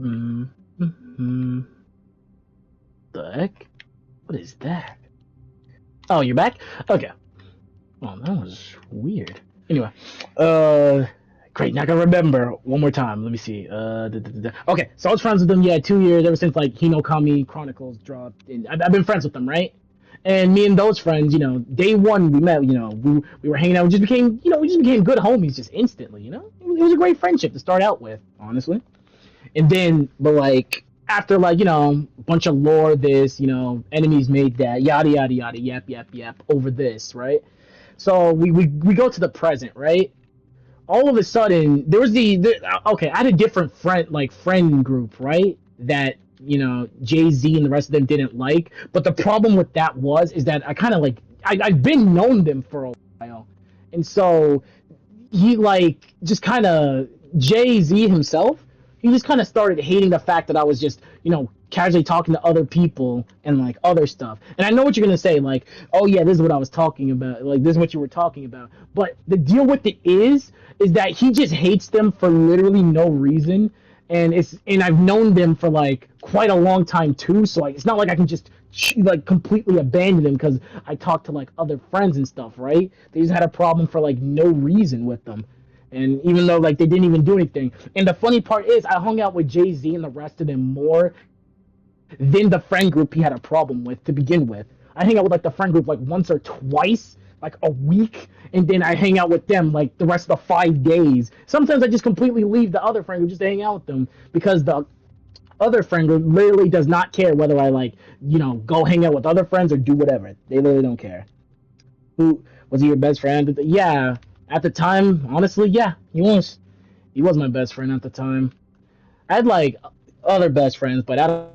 Mm-hmm. The heck? What is that? Oh, you're back? Okay. Oh, that was weird. Anyway, uh, great. Now I can remember one more time. Let me see. Okay, so I was friends with them. Yeah, 2 years ever since like Hinokami Chronicles dropped, and I've been friends with them, right? And me and those friends, day one we met. We were hanging out. We just became good homies just instantly. It was a great friendship to start out with, honestly. And then, but like after like a bunch of lore, this enemies made that, yada yada yada, yap yap yap over this, right? So we go to the present, right? All of a sudden there was okay, I had a different friend group, right? That Jay-Z and the rest of them didn't like. But the problem with that is that I kind of like I've been known them for a while, and so he like just kind of Jay-Z himself, he just kind of started hating the fact that I was just casually talking to other people and like other stuff. And I know what you're gonna say, like, oh yeah, this is what I was talking about, like this is what you were talking about. But the deal with it is that he just hates them for literally no reason. And I've known them for like quite a long time too, so like it's not like I can just like completely abandon them because I talk to like other friends and stuff, right? They just had a problem for like no reason with them. And even though like they didn't even do anything. And the funny part is I hung out with Jay-Z and the rest of them more than the friend group he had a problem with to begin with. I hang out with like the friend group like once or twice, like a week, and then I hang out with them like the rest of the 5 days. Sometimes I just completely leave the other friend group just to hang out with them because the other friend group literally does not care whether I like go hang out with other friends or do whatever. They literally don't care. Who was he your best friend? Yeah, at the time, honestly, yeah, he was. He was my best friend at the time. I had like other best friends, but out of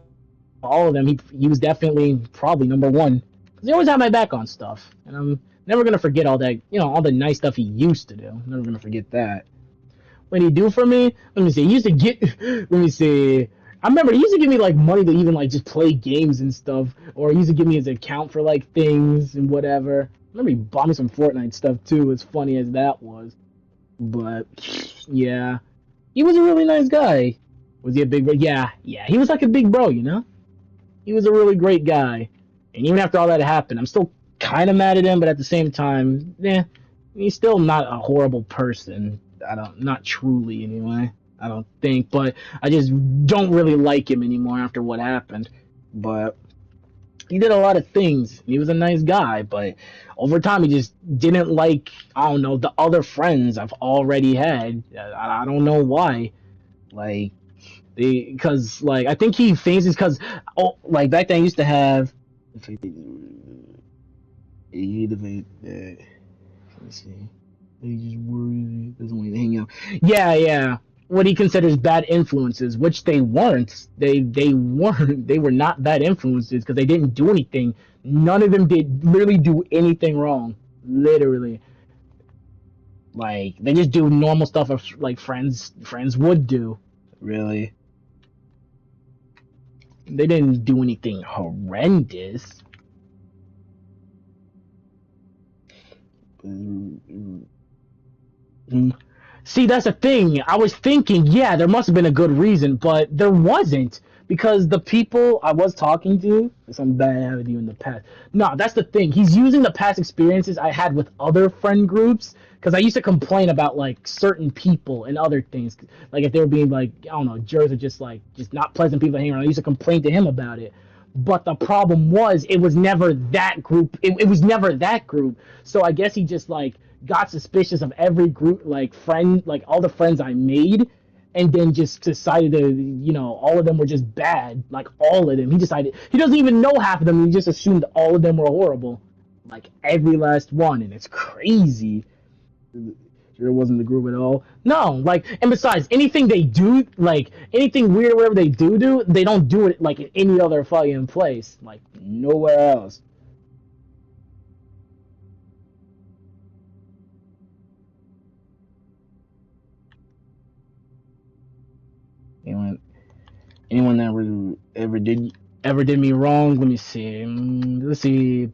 all of them, he was definitely probably number one. Cause he always had my back on stuff, and I'm never gonna forget all that. All the nice stuff he used to do. I'm never gonna forget that. What did he do for me? Let me see. He used to get. Let me see. I remember he used to give me like money to even like just play games and stuff, or he used to give me his account for like things and whatever. I remember he bought me some Fortnite stuff too. As funny as that was, but yeah, he was a really nice guy. Was he a big bro? Yeah, yeah. He was like a big bro. He was a really great guy. And even after all that happened, I'm still kind of mad at him, but at the same time, he's still not a horrible person. Not truly anyway. I don't think, but I just don't really like him anymore after what happened. But he did a lot of things. He was a nice guy, but over time he just didn't like, I don't know, the other friends I've already had. I don't know why. Like, because like I think he thinks it's because like back then I used to have. Let me see. He just worries, doesn't want to hang out. Yeah, yeah. What he considers bad influences, which they weren't. They weren't. They were not bad influences because they didn't do anything. None of them did literally do anything wrong. Literally, like they just do normal stuff like friends would do. Really, they didn't do anything horrendous. See, that's the thing. I was thinking, yeah, there must have been a good reason, but there wasn't because the people I was talking to, some bad habit you in the past. No, that's the thing. He's using the past experiences I had with other friend groups because I used to complain about like certain people and other things, like if they were being like I don't know, jerks or just not pleasant people to hang around. I used to complain to him about it. But the problem was, it was never that group. It was never that group. So I guess he just like got suspicious of every group, like friend, like all the friends I made, and then just decided to, all of them were just bad, like all of them. He decided he doesn't even know half of them. He just assumed all of them were horrible, like every last one, and it's crazy. Sure, it wasn't the group at all. No, like, and besides, anything they do, like anything weird, or whatever they do, they don't do it like in any other fucking place, like nowhere else. Anyone, anyone that ever did me wrong? Let me see. Let's see.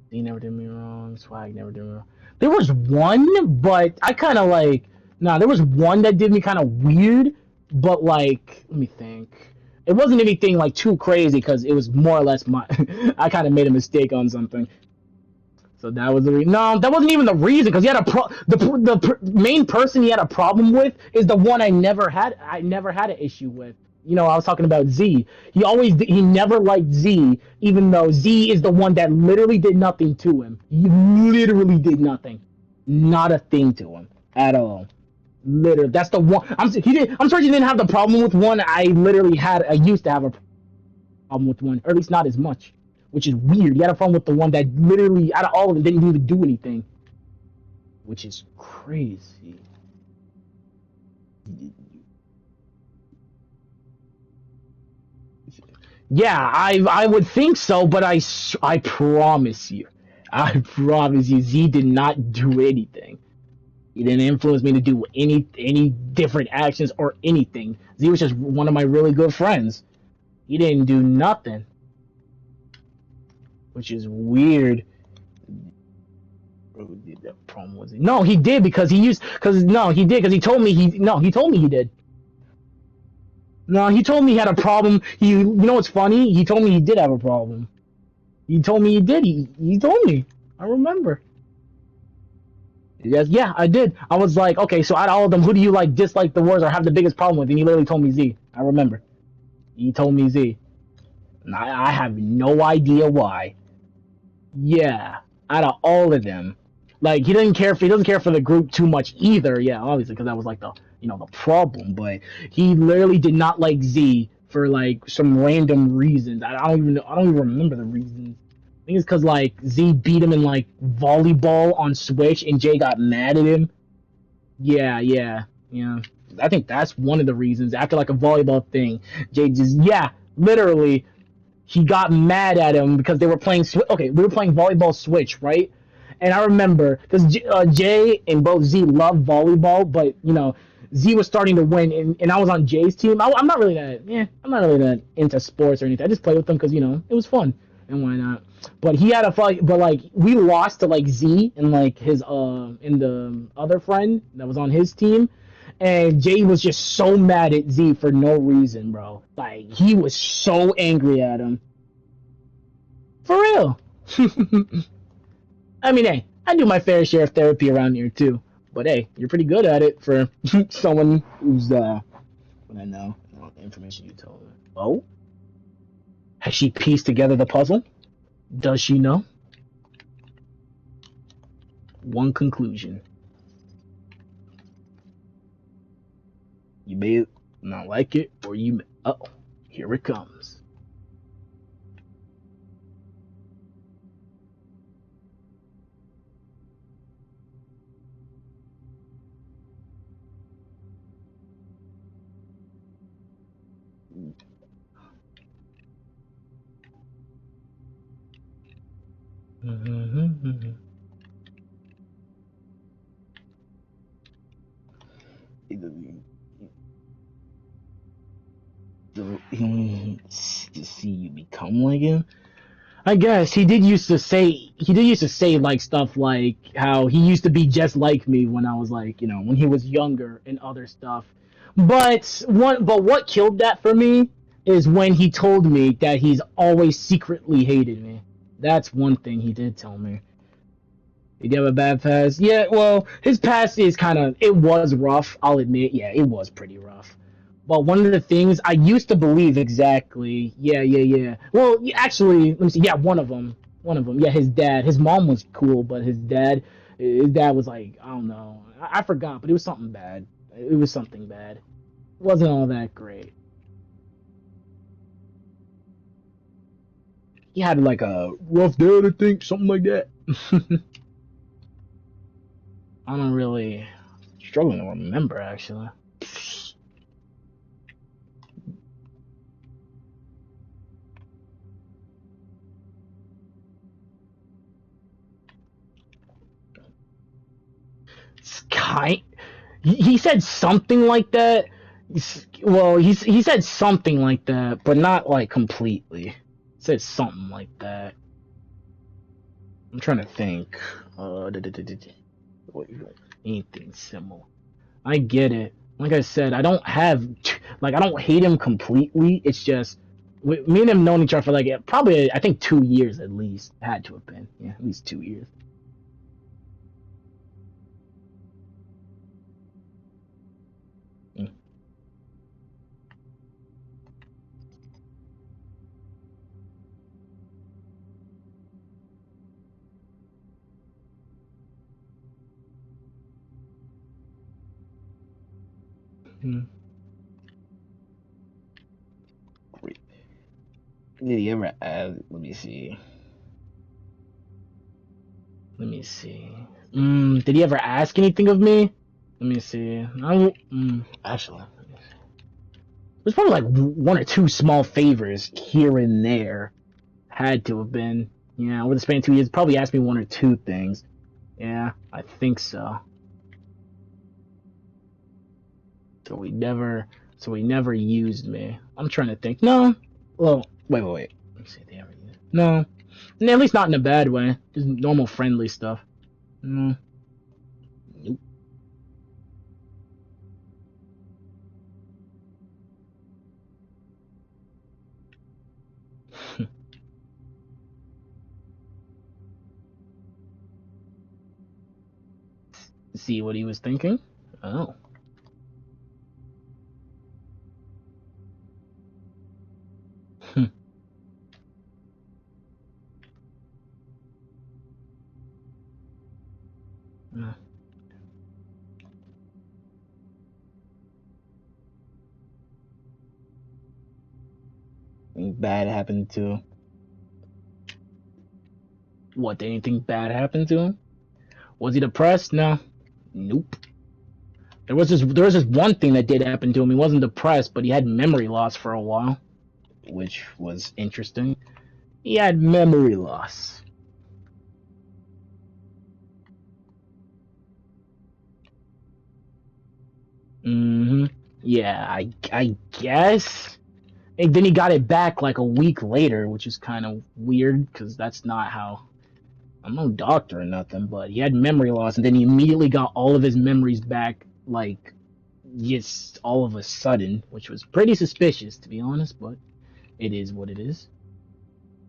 He never did me wrong. Swag never did me wrong. There was one, but I kind of like. Nah, there was one that did me kind of weird, but like, let me think. It wasn't anything like too crazy because it was more or less my. I kind of made a mistake on something, so that was the reason. No, that wasn't even the reason because he had a main person he had a problem with is the one I never had. I never had an issue with. I was talking about Z. He never liked Z, even though Z is the one that literally did nothing to him. He literally did nothing, not a thing to him at all. Literally, that's the one. I'm sorry he didn't have the problem with one. I literally had. I used to have a problem with one, or at least not as much, which is weird. He had a problem with the one that literally, out of all of them, didn't even do anything, which is crazy. Yeah, I would think so, but I promise you, Z did not do anything. He didn't influence me to do any different actions or anything. Z was just one of my really good friends. He didn't do nothing, which is weird. That problem was it? No, he did because he used because no, he did because he told me he told me he did. No, he told me he had a problem. What's funny? He told me he did have a problem. He told me he did. He told me. I remember. Yes, yeah, I did. I was like, okay, so out of all of them, who do you like dislike the worst or have the biggest problem with? And he literally told me Z. I remember. He told me Z. And I have no idea why. Yeah, out of all of them, like he doesn't care for the group too much either. Yeah, obviously because that was like the problem. But he literally did not like Z for like some random reasons. I don't even remember the reasons. I think it's because like Z beat him in like volleyball on Switch and Jay got mad at him. Yeah, yeah, yeah. I think that's one of the reasons. After like a volleyball thing, Jay just literally he got mad at him because they were playing. Okay, we were playing volleyball Switch, right? And I remember because Jay and both Z love volleyball, but Z was starting to win, and I was on Jay's team. I'm not really I'm not really that into sports or anything. I just play with them because it was fun, and why not? But he had a fight, but like we lost to like Z and like his and the other friend that was on his team, and Jay was just so mad at Z for no reason, bro. Like he was so angry at him. For real. I mean, hey, I do my fair share of therapy around here too. But hey, you're pretty good at it for someone who's what I know, the information you told me. Oh, has she pieced together the puzzle? Does she know? One conclusion. You may not like it, or you may. Oh, here it comes. To see you become like him. I guess he did used to say like stuff like how he used to be just like me when I was like, when he was younger and other stuff. But what killed that for me is when he told me that he's always secretly hated me. That's one thing he did tell me. Did he have a bad past? Yeah, well, his past is it was rough, I'll admit. Yeah, it was pretty rough. But one of the things I used to believe exactly. Yeah, yeah, yeah. Well, actually, let me see. Yeah, one of them. One of them. Yeah, his dad. His mom was cool, but his dad was like, I don't know. I forgot, but it was something bad. It was something bad. It wasn't all that great. He had like a rough dad, I think, something like that. I don't really struggling to remember actually. Sky. He said something like that. Well, he said something like that, but not like completely. He said something like that. I'm trying to think. Anything similar. I get it. Like I said, I don't have. Like I don't hate him completely. It's just me and him known each other for like probably I think 2 years at least. Had to have been, yeah, at least 2 years. Mm. Mm. Did he ever ask? Let me see. Let me see. Did he ever ask anything of me? Let me see. Actually, there's probably like one or two small favors here and there. Had to have been. Yeah, over the span of 2 years, probably asked me one or two things. Yeah, I think so. So we never, so he never used me. I'm trying to think. No. Well, wait. Let me see. They ever used. No. At least not in a bad way. Just normal friendly stuff. No. Nope. See what he was thinking? Oh. Anything bad happened to? What? Did anything bad happen to him? Was he depressed? No. Nope. There was this one thing that did happen to him. He wasn't depressed, but he had memory loss for a while, which was interesting. He had memory loss. Yeah, I guess. And then he got it back like a week later, which is kind of weird because that's not how. I'm no doctor or nothing, but he had memory loss, and then he immediately got all of his memories back, like, just all of a sudden, which was pretty suspicious to be honest. But it is what it is.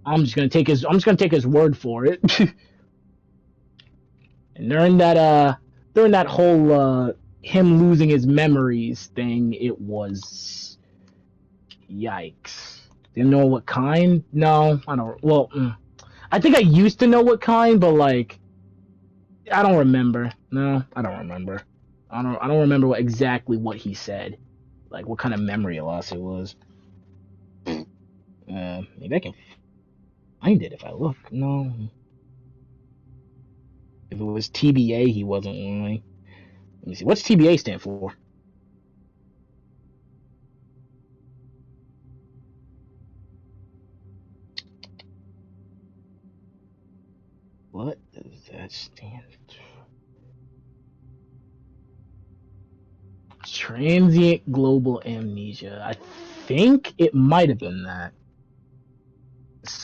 I'm just gonna take his word for it. And during that whole him losing his memories thing, it was yikes. Didn't know what kind? No, I don't. Well, I think I used to know what kind, but like I don't remember. No, I don't remember. I don't remember exactly what he said. Like what kind of memory loss it was. Maybe I can find it if I look. No, if it was TBA, he wasn't lying. Let me see. What's TBA stand for? What does that stand for? Transient global amnesia. I think it might have been that.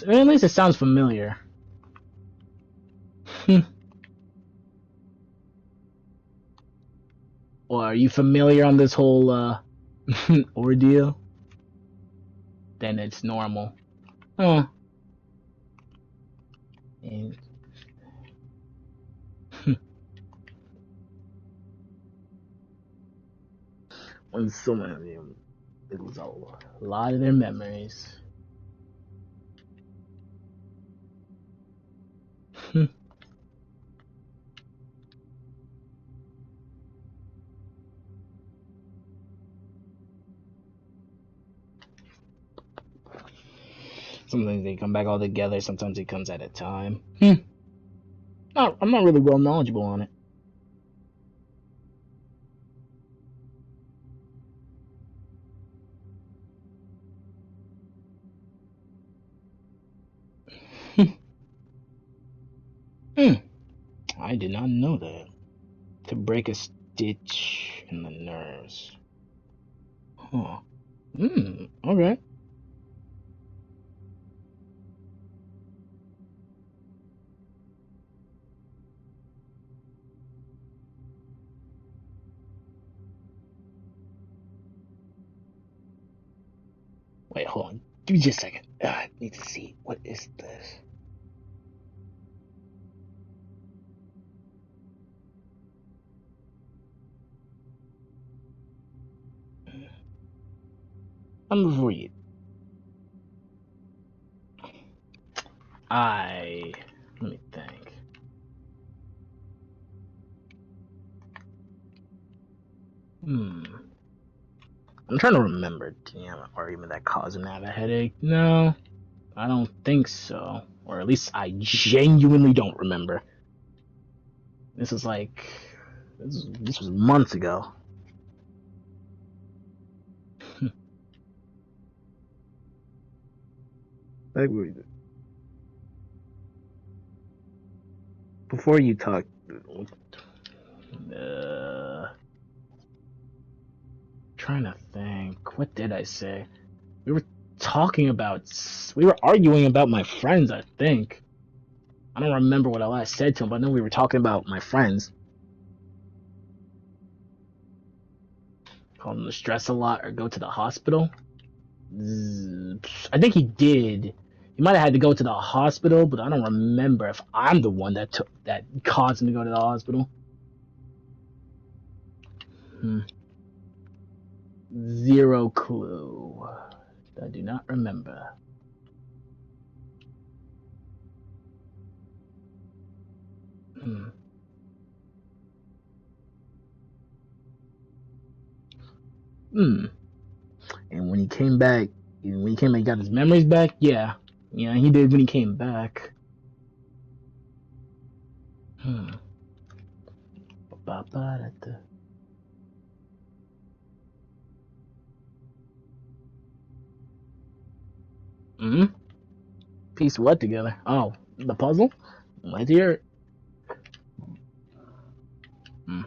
At least it sounds familiar. Or are you familiar on this whole ordeal? Then it's normal. Huh. And when someone of them, it was a lot of their memories. Sometimes they come back all together. Sometimes it comes at a time. No, I'm not really well knowledgeable on it. I did not know that. To break a stitch in the nerves. Huh. Okay. Wait, hold on. Give me just a second. I need to see. What is this? I'm gonna read. Let me think. Hmm. I'm trying to remember. Damn, argument that caused him to have a headache. No, I don't think so. Or at least I genuinely don't remember. This is like. This was months ago. Like, before you talk. Trying to think. What did I say? We were talking about. We were arguing about my friends, I think. I don't remember what I last said to him, but I know we were talking about my friends. Call them to stress a lot or go to the hospital. I think he did. He might have had to go to the hospital, but I don't remember if I'm the one that caused him to go to the hospital. Zero clue. I do not remember. Hmm. Hmm. And when he came back, he got his memories back. Yeah, he did when he came back. Hmm. Hmm. Piece what together? Oh, the puzzle. Let's hear it. Hmm.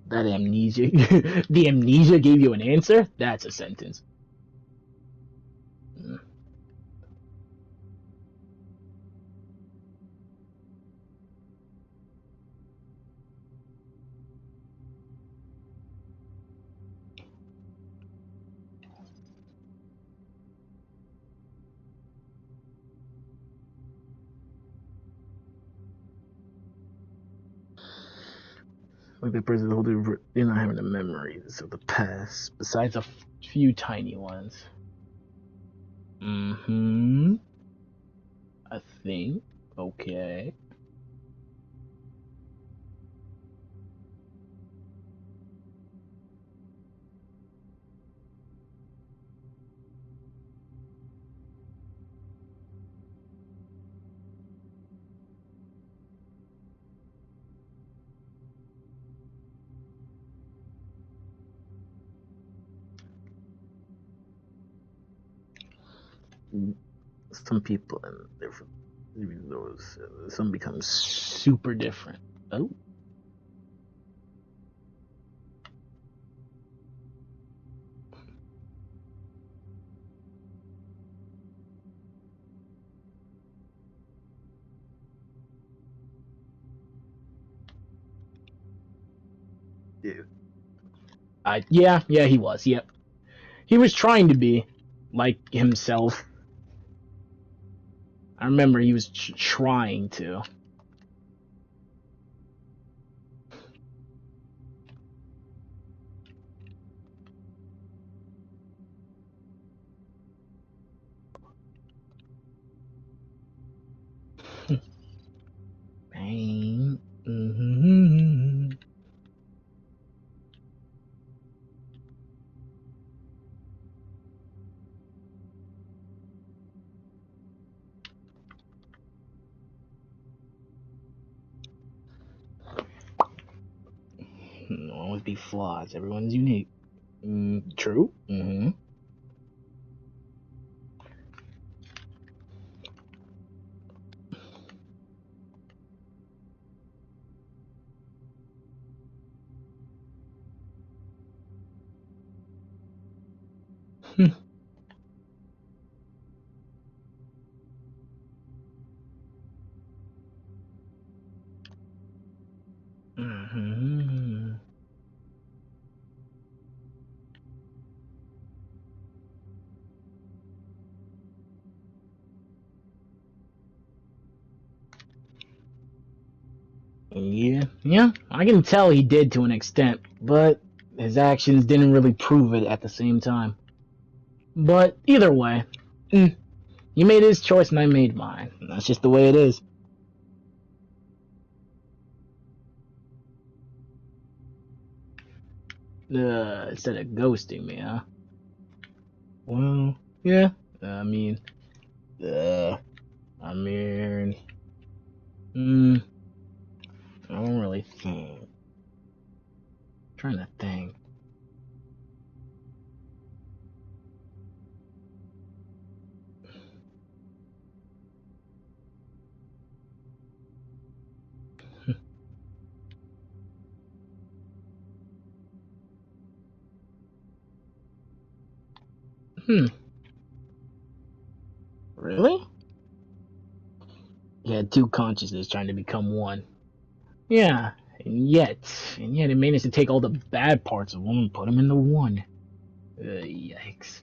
That amnesia. The amnesia gave you an answer. That's a sentence. Hmm. Like the person holding they're not having the memories of the past, besides a few tiny ones. Mm-hmm. I think. Okay. Some people and different those some become super different. Oh. Yeah. Yeah, he was. Yep. He was trying to be like himself. I remember he was trying to. Bang. Mm-hmm. Always be flaws. Everyone's unique. True. Mm-hmm. Mm-hmm. Yeah, I can tell he did to an extent, but his actions didn't really prove it at the same time. But either way, he made his choice and I made mine. That's just the way it is. Instead of ghosting me, huh? Well, yeah. I mean, uh, I mean, mm, I don't really think. I'm trying to think. Hmm, really? He had two consciousness trying to become one. Yeah, and yet it managed to take all the bad parts of one and put them into one. Yikes.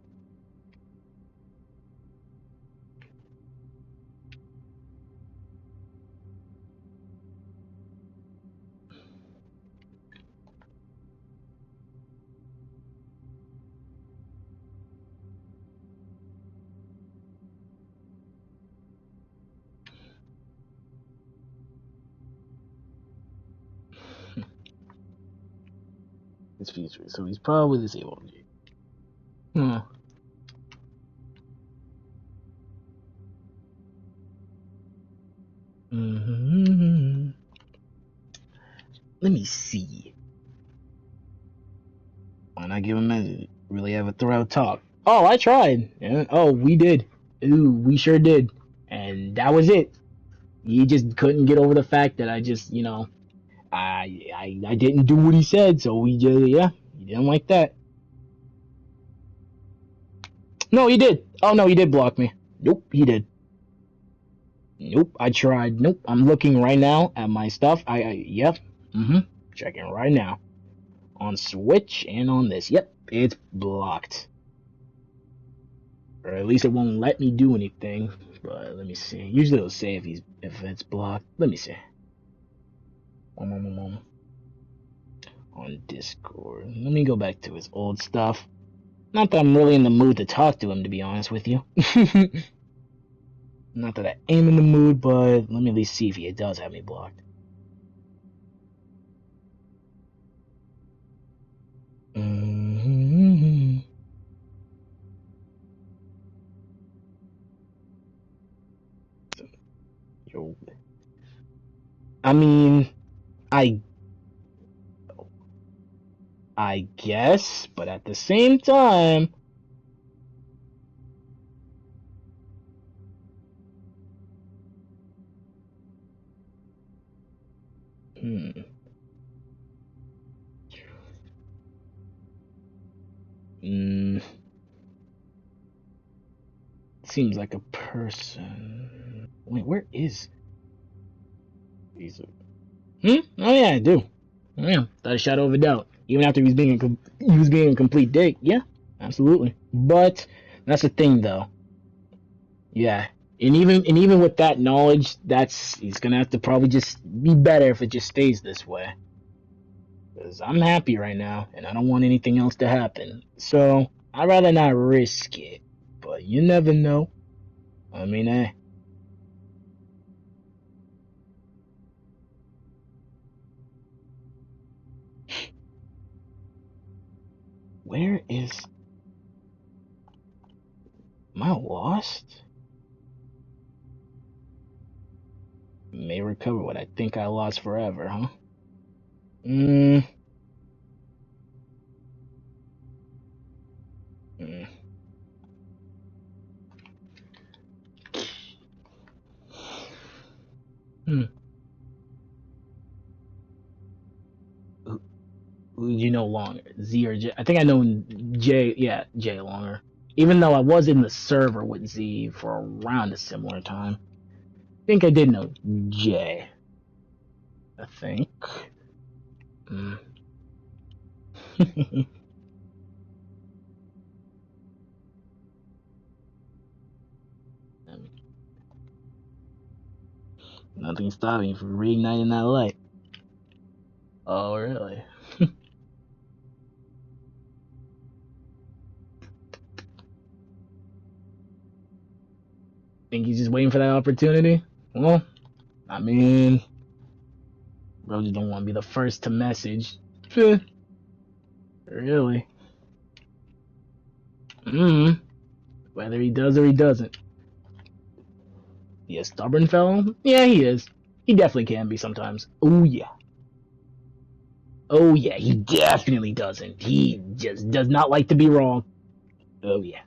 His future, so he's probably disabled. Huh. Hmm. Let me see. Why not give him a message? Really have a thorough talk. Oh, I tried. Yeah. Oh, we did. Ooh, we sure did. And that was it. He just couldn't get over the fact that I just, I didn't do what he said, so we just, yeah, he didn't like that. No, he did. Oh no, he did block me. Nope, he did. Nope, I tried. Nope, I'm looking right now at my stuff. Yep. Mm-hmm. Checking right now. On Switch and on this. Yep, it's blocked. Or at least it won't let me do anything. But let me see. Usually it'll say if it's blocked. Let me see. On Discord. Let me go back to his old stuff. Not that I'm really in the mood to talk to him, to be honest with you. Not that I am in the mood, but let me at least see if he does have me blocked. Mm-hmm. Yo. I mean, I I guess, but at the same time, hmm, mm, seems like a person. Wait, where is he's? Oh yeah, I do. Yeah, without a shadow of a doubt. Even after he was being a complete dick. Yeah, absolutely. But that's the thing, though. Yeah, and even with that knowledge, that's he's gonna have to probably just be better if it just stays this way. Because I'm happy right now, and I don't want anything else to happen. So I'd rather not risk it. But you never know. I mean, where is? Am I lost? May recover what I think I lost forever, huh? Mm, mm, hmm. Who, who do you know longer? Z or J? I think I know J. Yeah, J longer. Even though I was in the server with Z for around a similar time. I think I did know J. I think. Mm. Nothing stopping you from reigniting that light. Oh, really? Think he's just waiting for that opportunity? Well, I mean, bro just don't want to be the first to message. Really? Mm. Whether he does or he doesn't. He a stubborn fellow? Yeah, he is. He definitely can be sometimes. Oh, yeah. Oh, yeah, he definitely doesn't. He just does not like to be wrong. Oh, yeah.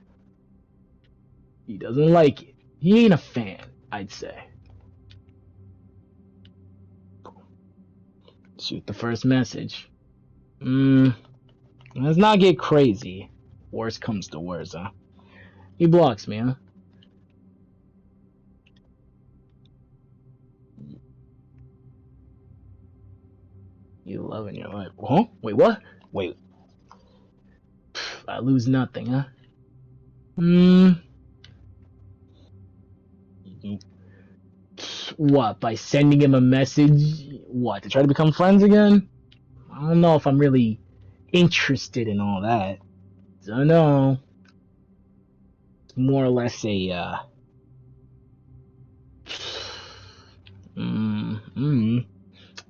He doesn't like it. He ain't a fan, I'd say. Shoot the first message. Let's not get crazy. Worst comes to worst, huh? He blocks me, huh? You loving your life. Huh? Wait, what? Wait. I lose nothing, huh? Hmm. What? By sending him a message? What? To try to become friends again? I don't know if I'm really interested in all that. Don't know. It's more or less a,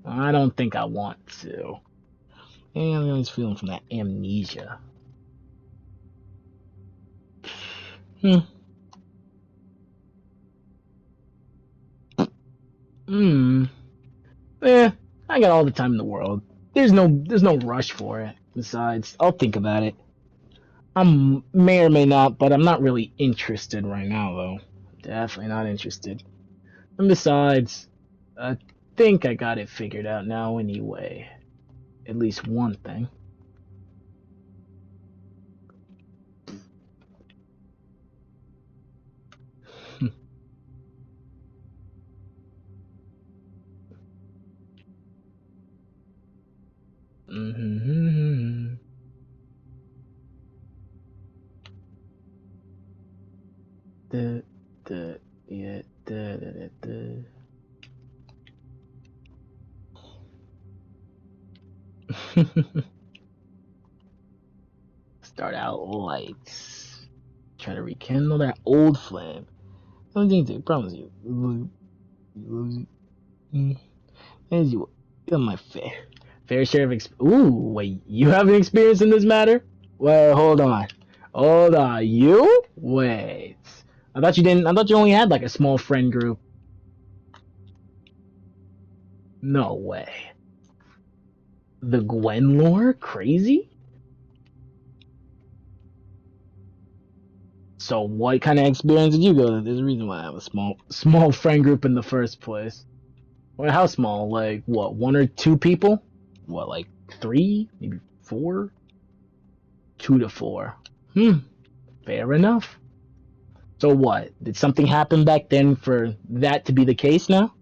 I don't think I want to. And I'm always feeling from that amnesia. Hmm. Hmm. Eh, I got all the time in the world. There's no rush for it. Besides, I'll think about it. I may or may not, but I'm not really interested right now, though. Definitely not interested. And besides, I think I got it figured out now anyway. At least one thing. Mm-hmm. The, yeah, the. Start out lights. Try to rekindle that old flame. Something to promise you. As you, you're my fair share of Ooh, wait, you have an experience in this matter? Wait, hold on. You? Wait, I thought you didn't. I thought you only had like a small friend group. No way. The Gwen lore? Crazy? So what kind of experience did you go to? There's a reason why I have a small friend group in the first place. Well, how small? Like what? One or two people? What? Like three? Maybe four? 2 to 4. Fair enough. So what? Did something happen back then for that to be the case now?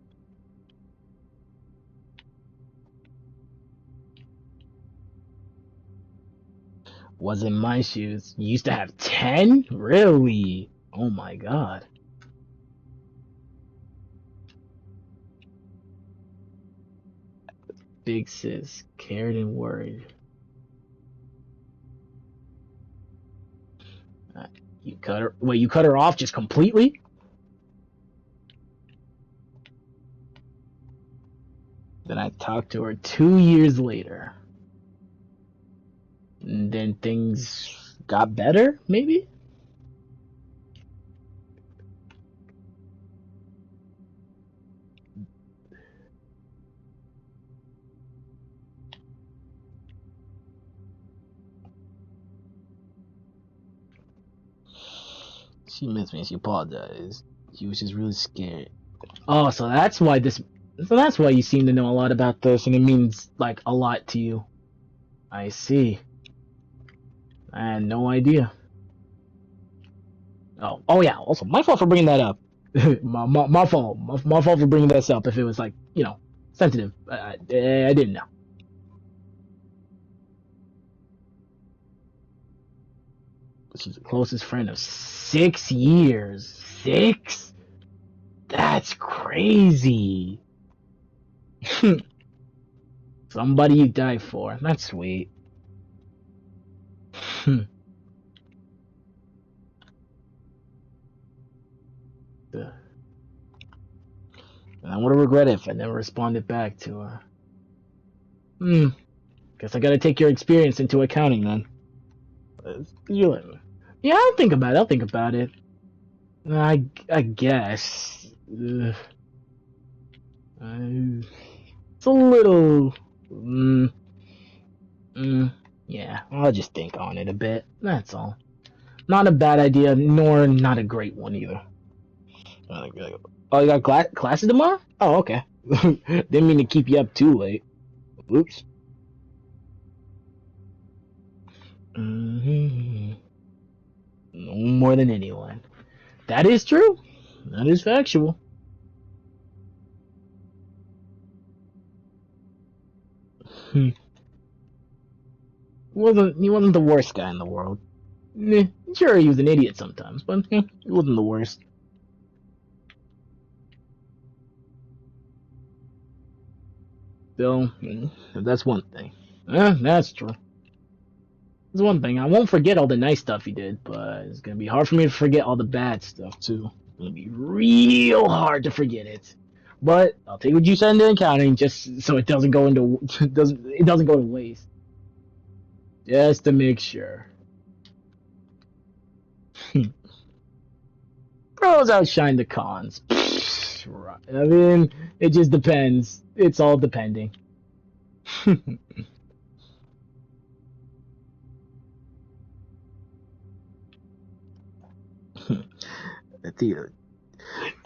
Was in my shoes. You used to have 10? Really? Oh my god. Big sis, cared and worried. Uh, you cut her. Wait, you cut her off just completely? Then I talked to her 2 years later. And then things got better, maybe? She missed me. She apologized. She was just really scared. Oh, so that's why this. So that's why you seem to know a lot about this, and it means like a lot to you. I see. I had no idea. Oh yeah. Also, my fault for bringing that up. my fault. My fault for bringing this up. If it was like sensitive, I didn't know. She's the closest friend of 6 years. 6? That's crazy. Somebody you die for. That's sweet. Hmm. And I would have regretted if I never responded back to her. Hmm. Guess I gotta take your experience into accounting then. You, yeah, I'll think about it. I'll think about it. I guess. It's a little. Mm, mm, yeah, I'll just think on it a bit. That's all. Not a bad idea, nor not a great one either. Oh, you got classes tomorrow? Oh, okay. Didn't mean to keep you up too late. Oops. Hmm. No more than anyone. That is true. That is factual. Hmm. He wasn't the worst guy in the world. Sure, he was an idiot sometimes, but he wasn't the worst. Still, that's one thing. That's true. That's one thing. I won't forget all the nice stuff he did, but it's gonna be hard for me to forget all the bad stuff too. It's gonna be real hard to forget it. But I'll take what you said into accounting, just so it doesn't go into it doesn't go to waste. Just to make sure. Pros outshine the cons. Right. I mean, it just depends. It's all depending.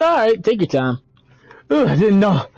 All right, take your time. Ugh, I didn't know.